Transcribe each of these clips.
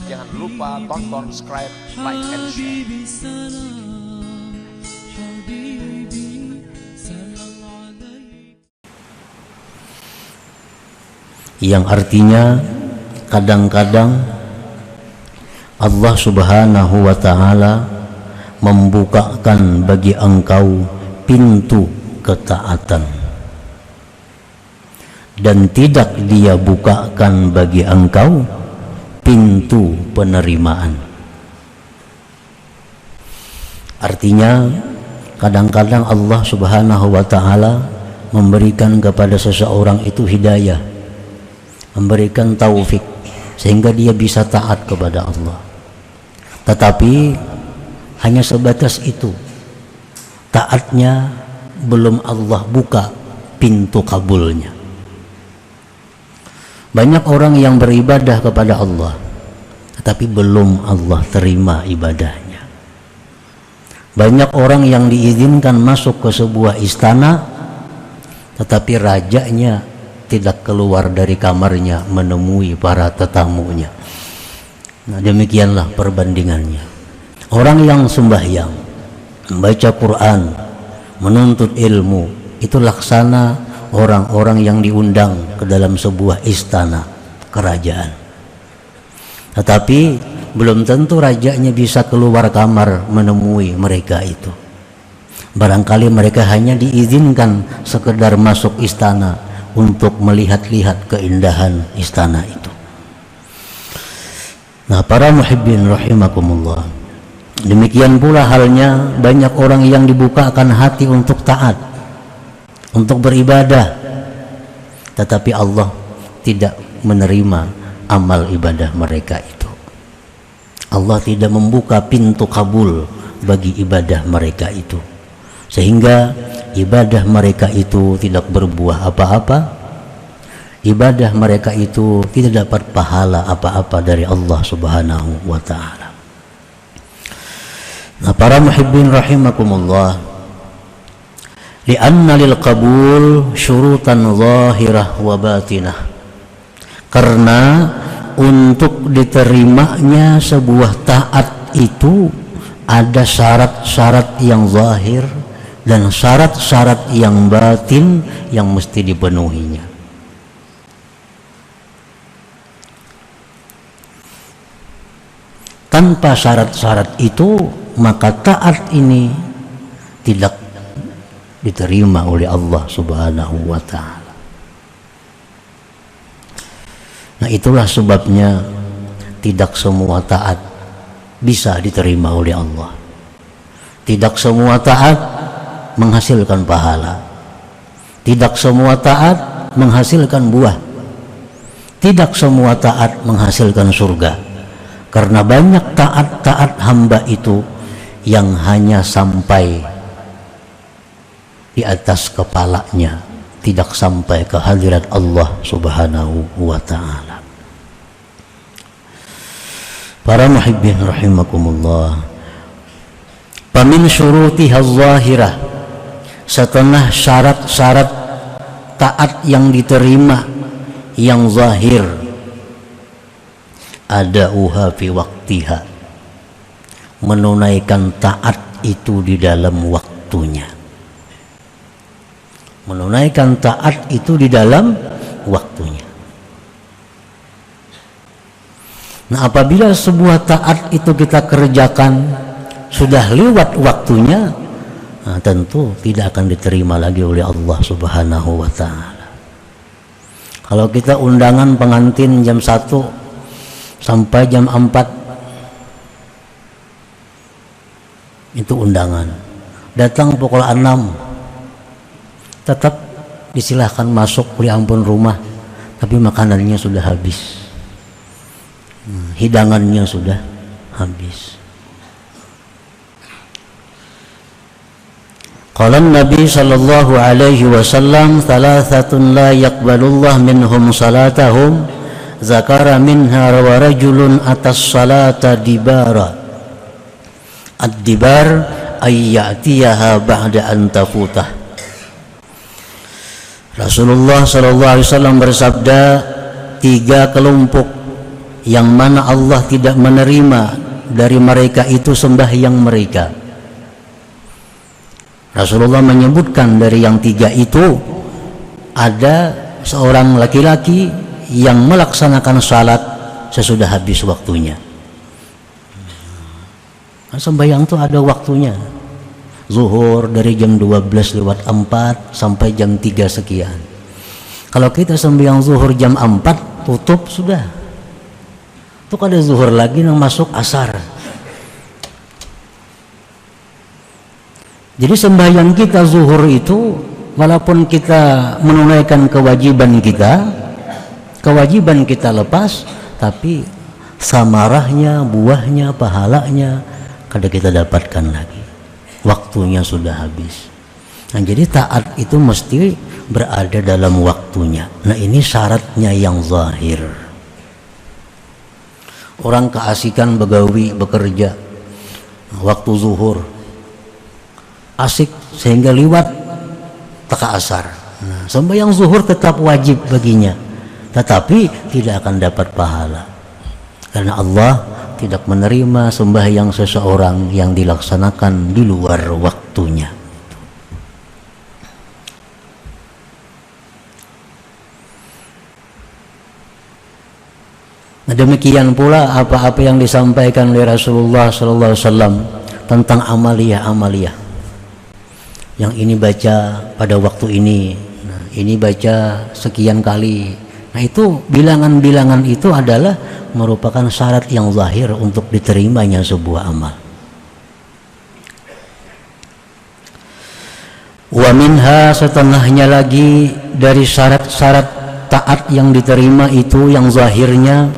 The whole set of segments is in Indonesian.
Jangan lupa tonton, subscribe, like, and share. Yang artinya kadang-kadang Allah Subhanahu wa ta'ala membukakan bagi engkau pintu ketaatan dan tidak Dia bukakan bagi engkau pintu penerimaan. Artinya kadang-kadang Allah Subhanahu wa ta'ala memberikan kepada seseorang itu hidayah, memberikan taufik sehingga dia bisa taat kepada Allah, tetapi hanya sebatas itu. Taatnya belum Allah buka pintu kabulnya. Banyak orang yang beribadah kepada Allah tetapi belum Allah terima ibadahnya. Banyak orang yang diizinkan masuk ke sebuah istana tetapi rajanya tidak keluar dari kamarnya menemui para tetamunya. Nah, demikianlah perbandingannya. Orang yang sembahyang, membaca Quran, menuntut ilmu, itu laksana orang-orang yang diundang ke dalam sebuah istana kerajaan. Tetapi belum tentu rajanya bisa keluar kamar menemui mereka itu. Barangkali mereka hanya diizinkan sekedar masuk istana untuk melihat-lihat keindahan istana itu. Nah, para muhibbin rahimakumullah, demikian pula halnya banyak orang yang dibukakan hati untuk taat, untuk beribadah, tetapi Allah tidak menerima amal ibadah mereka itu. Allah tidak membuka pintu kabul bagi ibadah mereka itu, sehingga ibadah mereka itu tidak berbuah apa-apa. Ibadah mereka itu tidak dapat pahala apa-apa dari Allah Subhanahu wa ta'ala. Nah, para muhibbin rahimakumullah, li'anna lil qabul syurutan zahirah wa batinah, karena untuk diterimanya sebuah taat itu ada syarat-syarat yang zahir dan syarat-syarat yang batin yang mesti dipenuhinya. Tanpa syarat-syarat itu maka taat ini tidak diterima oleh Allah Subhanahu wa ta'ala. Nah, itulah sebabnya tidak semua taat bisa diterima oleh Allah. Tidak semua taat menghasilkan pahala. Tidak semua taat menghasilkan buah. Tidak semua taat menghasilkan surga. Karena banyak taat-taat hamba itu yang hanya sampai di atas kepalanya, tidak sampai ke hadirat Allah Subhanahu wa ta'ala. Para muhibbin rahimakumullah, pamin syurutiha zahirah, setelah syarat-syarat taat yang diterima yang zahir, ada fi waktiha, menunaikan taat itu di dalam waktunya. Menunaikan taat itu di dalam waktunya. Nah, apabila sebuah taat itu kita kerjakan sudah lewat waktunya, nah, tentu tidak akan diterima lagi oleh Allah Subhanahu wa ta'ala. Kalau kita undangan pengantin jam 1 sampai jam 4 itu undangan, datang pukul 6 tetap disilahkan masuk oleh ampun rumah, tapi makanannya sudah habis, hidangannya sudah habis. Qala Nabi sallallahu alaihi wasallam, thalathatun la yaqbalullah minhum salatahum, zakara minha wa rajulun atas salata dibara. Ad-dibar ay ya'tiyaha ba'da an tafutah. Rasulullah sallallahu alaihi wasallam bersabda, 3 kelompok yang mana Allah tidak menerima dari mereka itu sembahyang mereka. Rasulullah menyebutkan dari yang 3 itu ada seorang laki-laki yang melaksanakan salat sesudah habis waktunya. Sembahyang itu ada waktunya. Zuhur dari jam 12:04 sampai jam 3 sekian. Kalau kita sembahyang zuhur jam 4 tutup sudah. Itu ada zuhur lagi yang masuk asar. Jadi sembahyang kita zuhur itu walaupun kita menunaikan kewajiban kita lepas, tapi samarahnya, buahnya, pahalanya kada kita dapatkan lagi. Waktunya sudah habis. Nah, jadi taat itu mesti berada dalam waktunya. Nah, ini syaratnya yang zahir. Orang keasikan begawi, bekerja waktu zuhur asik sehingga liwat teka asar. Nah, sembahyang zuhur tetap wajib baginya, tetapi tidak akan dapat pahala karena Allah tidak menerima sembahyang seseorang yang dilaksanakan di luar waktunya. Nah, demikian pula apa-apa yang disampaikan oleh Rasulullah SAW tentang amaliyah-amaliyah. Yang ini baca pada waktu ini, nah, ini baca sekian kali. Nah, itu bilangan-bilangan itu adalah merupakan syarat yang zahir untuk diterimanya sebuah amal. Wa minha, setengahnya lagi dari syarat-syarat taat yang diterima itu yang zahirnya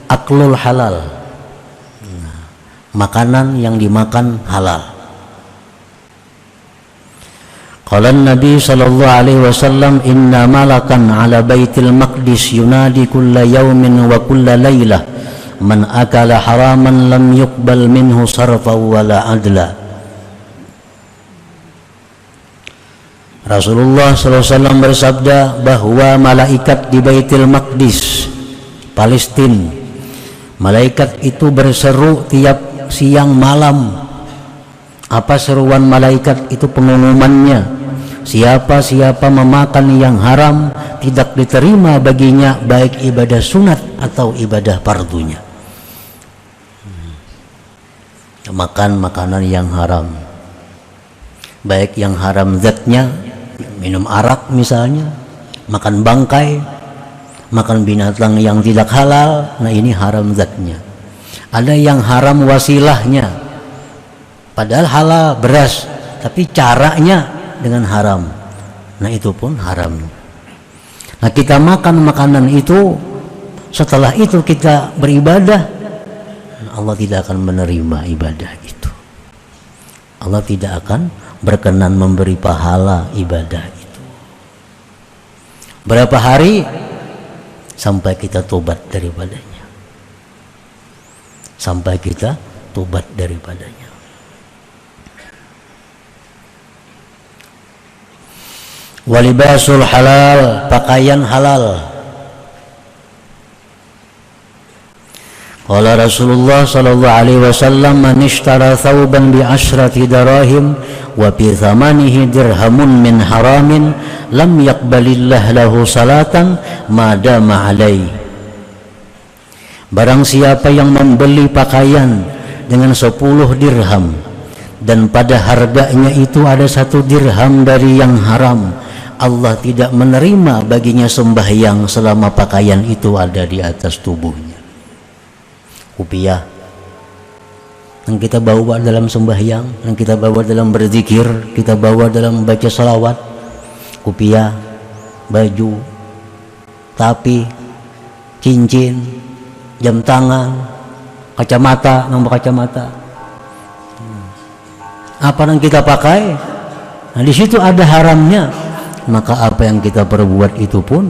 aklul halal, makanan yang dimakan halal. Qala Nabi sallallahu alaihi wasallam, inna malakan ala baitil maqdis yunadi kulla yawmin wa kulla laylah man akala haraman lam yuqbal minhu sarfa wala adla. Rasulullah sallallahu alaihi wasallam bersabda bahwa malaikat di Baitul Maqdis Palestina, malaikat itu berseru tiap siang malam. Apa seruan malaikat itu? Pengumumannya, siapa-siapa memakan yang haram tidak diterima baginya baik ibadah sunat atau ibadah fardunya. Makan makanan yang haram, baik yang haram zatnya, minum arak misalnya, makan bangkai, makan binatang yang tidak halal, nah ini haram zatnya. Ada yang haram wasilahnya, padahal halal beras, tapi caranya dengan haram, nah itu pun haram. Nah, kita makan makanan itu, setelah itu kita beribadah, Allah tidak akan menerima ibadah itu. Allah tidak akan berkenan memberi pahala ibadah itu. Berapa hari sampai kita tobat daripadanya, sampai kita tobat daripadanya. Walibasul halal, pakaian halal. Qala Rasulullah sallallahu alaihi wasallam, man ishtara thawban bi asyrati darahim wa bi thamanihi dirhamun min haramin lam yaqbalillah lahu salatan ma dama alaihi. Barang siapa yang membeli pakaian dengan 10 dirham dan pada harganya itu ada 1 dirham dari yang haram, Allah tidak menerima baginya sembahyang selama pakaian itu ada di atas tubuhnya. Rupiah yang kita bawa dalam sembahyang, yang kita bawa dalam berzikir, kita bawa dalam baca salawat, rupiah, baju, tapi, cincin, jam tangan, kacamata, nomor kacamata, apa yang kita pakai, nah di situ ada haramnya, maka apa yang kita perbuat itu pun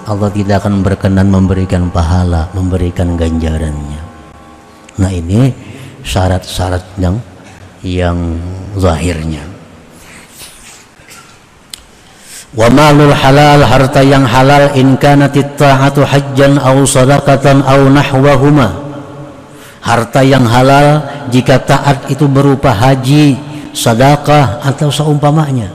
Allah tidak akan berkenan memberikan pahala, memberikan ganjarannya. Nah, ini syarat-syarat yang zahirnya. Wa malul halal, harta yang halal, in kanatit ta'atu hajjan aw sadaqatan aw nahwahuma. Harta yang halal jika taat itu berupa haji, sedekah atau seumpamanya.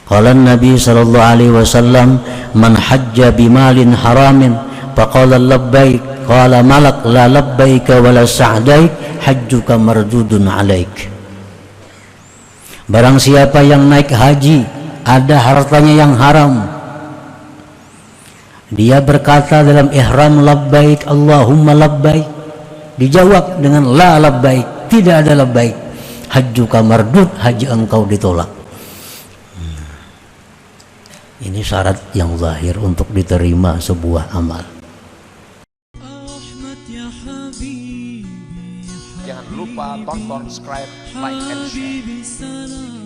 Qala Nabi sallallahu alaihi wasallam, man hajja bimalin haramin faqala labbaik qala malak la labbaika wala sa'daik hajjuka mardudun alaik. Barang siapa yang naik haji ada hartanya yang haram, dia berkata dalam ihram labbaik Allahumma labbaik, dijawab dengan la labbaik, tidak ada labbaik, hajjuka mardud, haji engkau ditolak. Ini syarat yang zahir untuk diterima sebuah amal. Jangan lupa tonton, subscribe, like, and share.